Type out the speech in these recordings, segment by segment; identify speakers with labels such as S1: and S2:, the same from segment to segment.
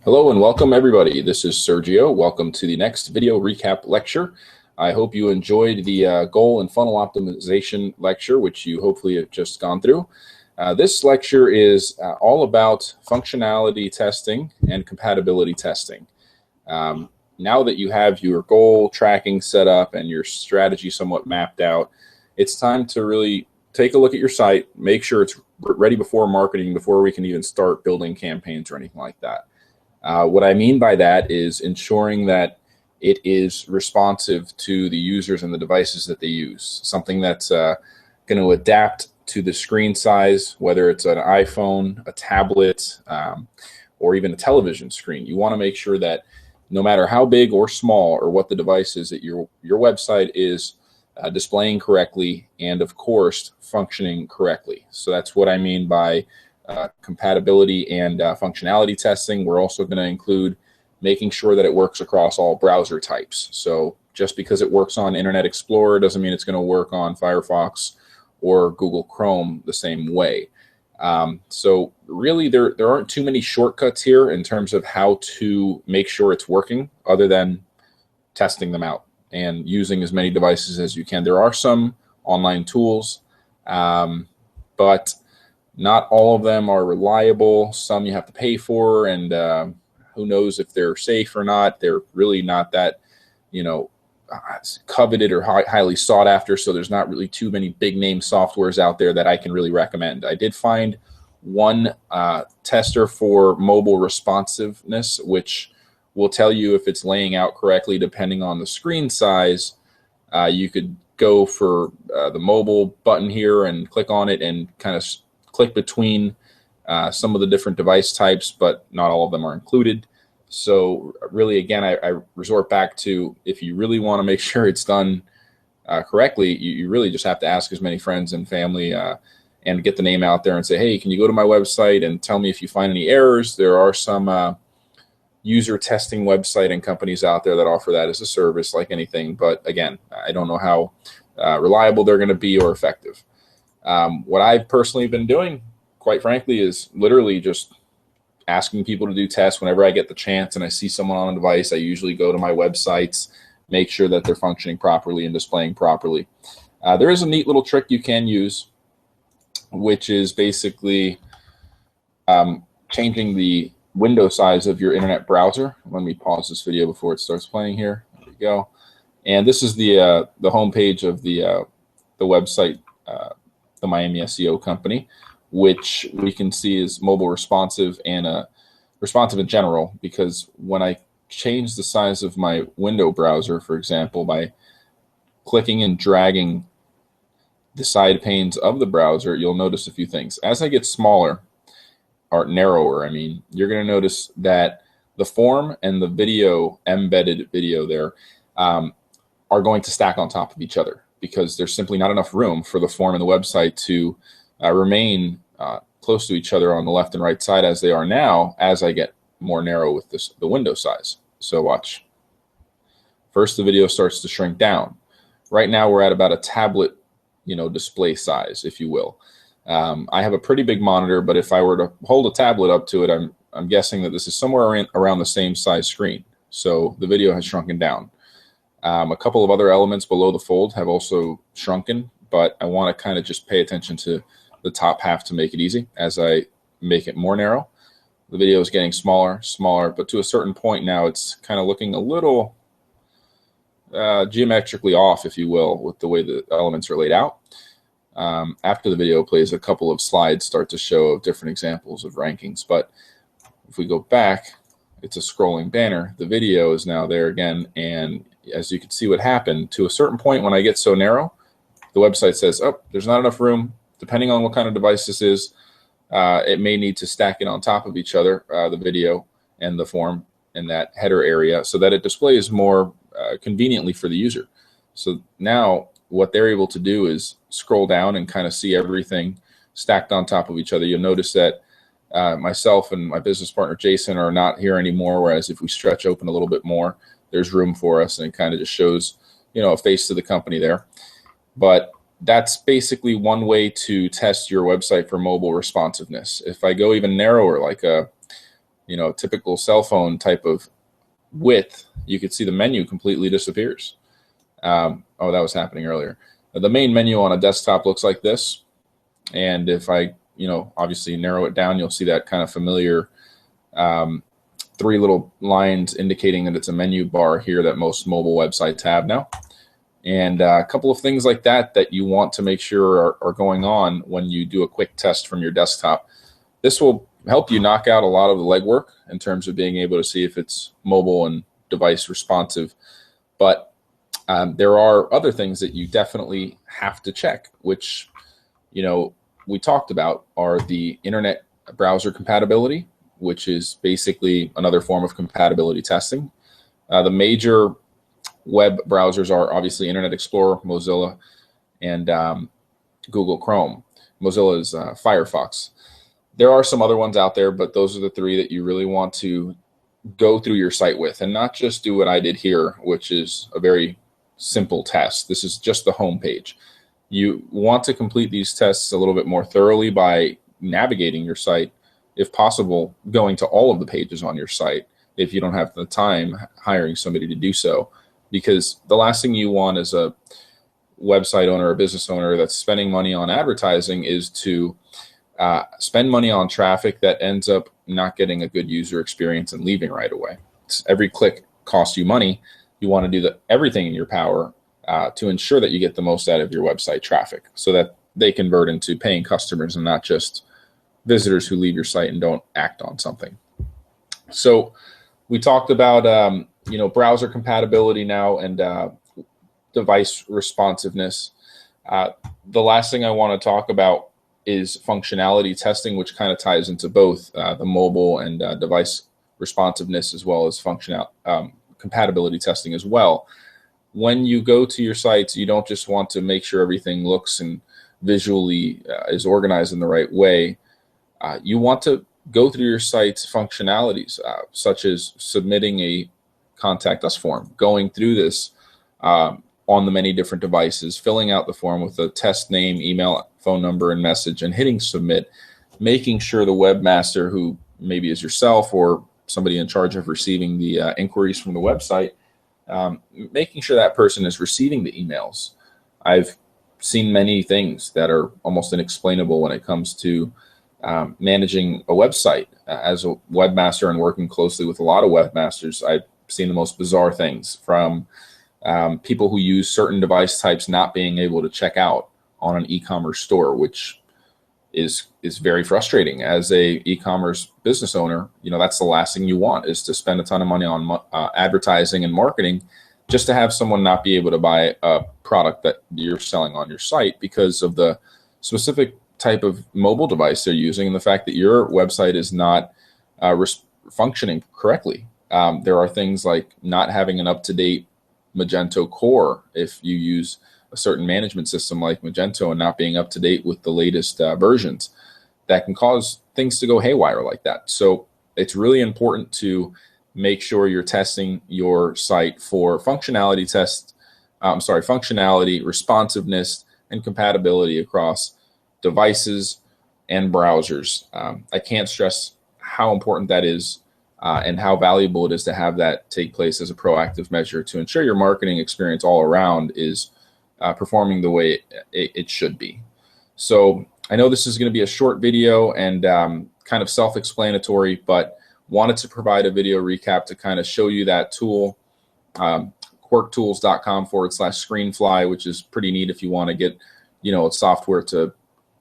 S1: Hello and welcome everybody. This is Sergio. Welcome to the next video recap lecture. I hope you enjoyed the goal and funnel optimization lecture, which you hopefully have just gone through. This lecture is all about functionality testing and compatibility testing. Now that you have your goal tracking set up and your strategy somewhat mapped out, it's time to really take a look at your site, make sure it's ready before marketing, before we can even start building campaigns or anything like that. What I mean by that is ensuring that it is responsive to the users and the devices that they use. Something that's going to adapt to the screen size, whether it's an iPhone, a tablet, or even a television screen. You want to make sure that no matter how big or small or what the device is, that your website is displaying correctly and, of course, functioning correctly. So that's what I mean by compatibility and functionality testing. We're also going to include making sure that it works across all browser types. So just because it works on Internet Explorer doesn't mean it's going to work on Firefox or Google Chrome the same way. So really there aren't too many shortcuts here in terms of how to make sure it's working other than testing them out and using as many devices as you can. There are some online tools, but not all of them are reliable. Some you have to pay for, and who knows if they're safe or not. They're really not that, coveted or highly sought after, so there's not really too many big name softwares out there that I can really recommend. I did find one tester for mobile responsiveness, which will tell you if it's laying out correctly depending on the screen size. You could go for the mobile button here and click on it and kind of click between some of the different device types, but not all of them are included. So really, again, I resort back to, if you really want to make sure it's done correctly, you really just have to ask as many friends and family and get the name out there and say, hey, can you go to my website and tell me if you find any errors? There are some user testing website and companies out there that offer that as a service, like anything. But again, I don't know how reliable they're going to be or effective. What I've personally been doing, quite frankly, is literally just asking people to do tests whenever I get the chance and I see someone on a device. I usually go to my websites, make sure that they're functioning properly and displaying properly. There is a neat little trick you can use, which is basically changing the window size of your internet browser. Let me pause this video before it starts playing here. There we go. And this is the home page of the website, the Miami SEO company, which we can see is mobile responsive and responsive in general, because when I change the size of my window browser, for example, by clicking and dragging the side panes of the browser, you'll notice a few things. As I get smaller, or narrower, you're going to notice that the form and the video, embedded video there, are going to stack on top of each other, because there's simply not enough room for the form and the website to remain close to each other on the left and right side as they are now, as I get more narrow with the window size. So watch. First, the video starts to shrink down. Right now, we're at about a tablet, display size, if you will. I have a pretty big monitor, but if I were to hold a tablet up to it, I'm guessing that this is somewhere around the same size screen. So the video has shrunken down. A couple of other elements below the fold have also shrunken, but I want to kind of just pay attention to the top half to make it easy. As I make it more narrow, the video is getting smaller, but to a certain point now, it's kind of looking a little geometrically off, if you will, with the way the elements are laid out. After the video plays, a couple of slides start to show different examples of rankings. But if we go back, it's a scrolling banner. The video is now there again, and as you can see what happened, to a certain point when I get so narrow, the website says, oh, there's not enough room. Depending on what kind of device this is, it may need to stack it on top of each other, the video and the form in that header area, so that it displays more conveniently for the user. So now what they're able to do is scroll down and kind of see everything stacked on top of each other. You'll notice that myself and my business partner, Jason, are not here anymore, whereas if we stretch open a little bit more, there's room for us, and it kind of just shows, a face to the company there. But that's basically one way to test your website for mobile responsiveness. If I go even narrower, like a typical cell phone type of width, you could see the menu completely disappears. Oh, that was happening earlier. The main menu on a desktop looks like this. And if I, obviously narrow it down, you'll see that kind of familiar 3 little lines indicating that it's a menu bar here that most mobile websites have now. And a couple of things like that you want to make sure are going on when you do a quick test from your desktop. This will help you knock out a lot of the legwork in terms of being able to see if it's mobile and device responsive. But there are other things that you definitely have to check, which, we talked about, are the internet browser compatibility, which is basically another form of compatibility testing. The major web browsers are obviously Internet Explorer, Mozilla, and Google Chrome. Mozilla is Firefox. There are some other ones out there, but those are the 3 that you really want to go through your site with, and not just do what I did here, which is a very simple test. This is just the home page. You want to complete these tests a little bit more thoroughly by navigating your site, if possible, going to all of the pages on your site if you don't have the time hiring somebody to do so. Because the last thing you want as a website owner or business owner that's spending money on advertising is to spend money on traffic that ends up not getting a good user experience and leaving right away. Every click costs you money. You want to do everything in your power to ensure that you get the most out of your website traffic so that they convert into paying customers and not just visitors who leave your site and don't act on something. So we talked about browser compatibility now and device responsiveness. The last thing I want to talk about is functionality testing, which kind of ties into both the mobile and device responsiveness, as well as compatibility testing as well. When you go to your sites, you don't just want to make sure everything looks and visually is organized in the right way. You want to go through your site's functionalities, such as submitting a contact us form, going through this on the many different devices, filling out the form with a test name, email, phone number, and message, and hitting submit, making sure the webmaster, who maybe is yourself or somebody in charge of receiving the inquiries from the website, making sure that person is receiving the emails. I've seen many things that are almost inexplainable when it comes to managing a website. As a webmaster and working closely with a lot of webmasters, I've seen the most bizarre things, from people who use certain device types not being able to check out on an e-commerce store, which is very frustrating. As a e-commerce business owner, that's the last thing you want, is to spend a ton of money on advertising and marketing just to have someone not be able to buy a product that you're selling on your site because of the specific type of mobile device they're using and the fact that your website is not functioning correctly. There are things like not having an up-to-date Magento core if you use a certain management system like Magento and not being up to date with the latest versions. That can cause things to go haywire like that. So it's really important to make sure you're testing your site for functionality, responsiveness, and compatibility across devices and browsers. I can't stress how important that is and how valuable it is to have that take place as a proactive measure to ensure your marketing experience all around is performing the way it should be. So I know this is going to be a short video and kind of self-explanatory, but wanted to provide a video recap to kind of show you that tool, quirktools.com/screenfly, which is pretty neat if you want to get, software to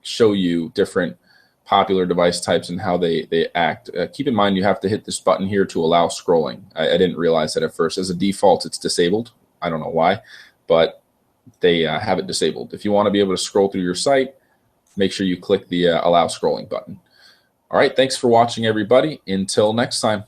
S1: show you different popular device types and how they act. Keep in mind, you have to hit this button here to allow scrolling. I didn't realize that at first. As a default, it's disabled. I don't know why, but they have it disabled. If you want to be able to scroll through your site, make sure you click the allow scrolling button. All right, thanks for watching, everybody. Until next time.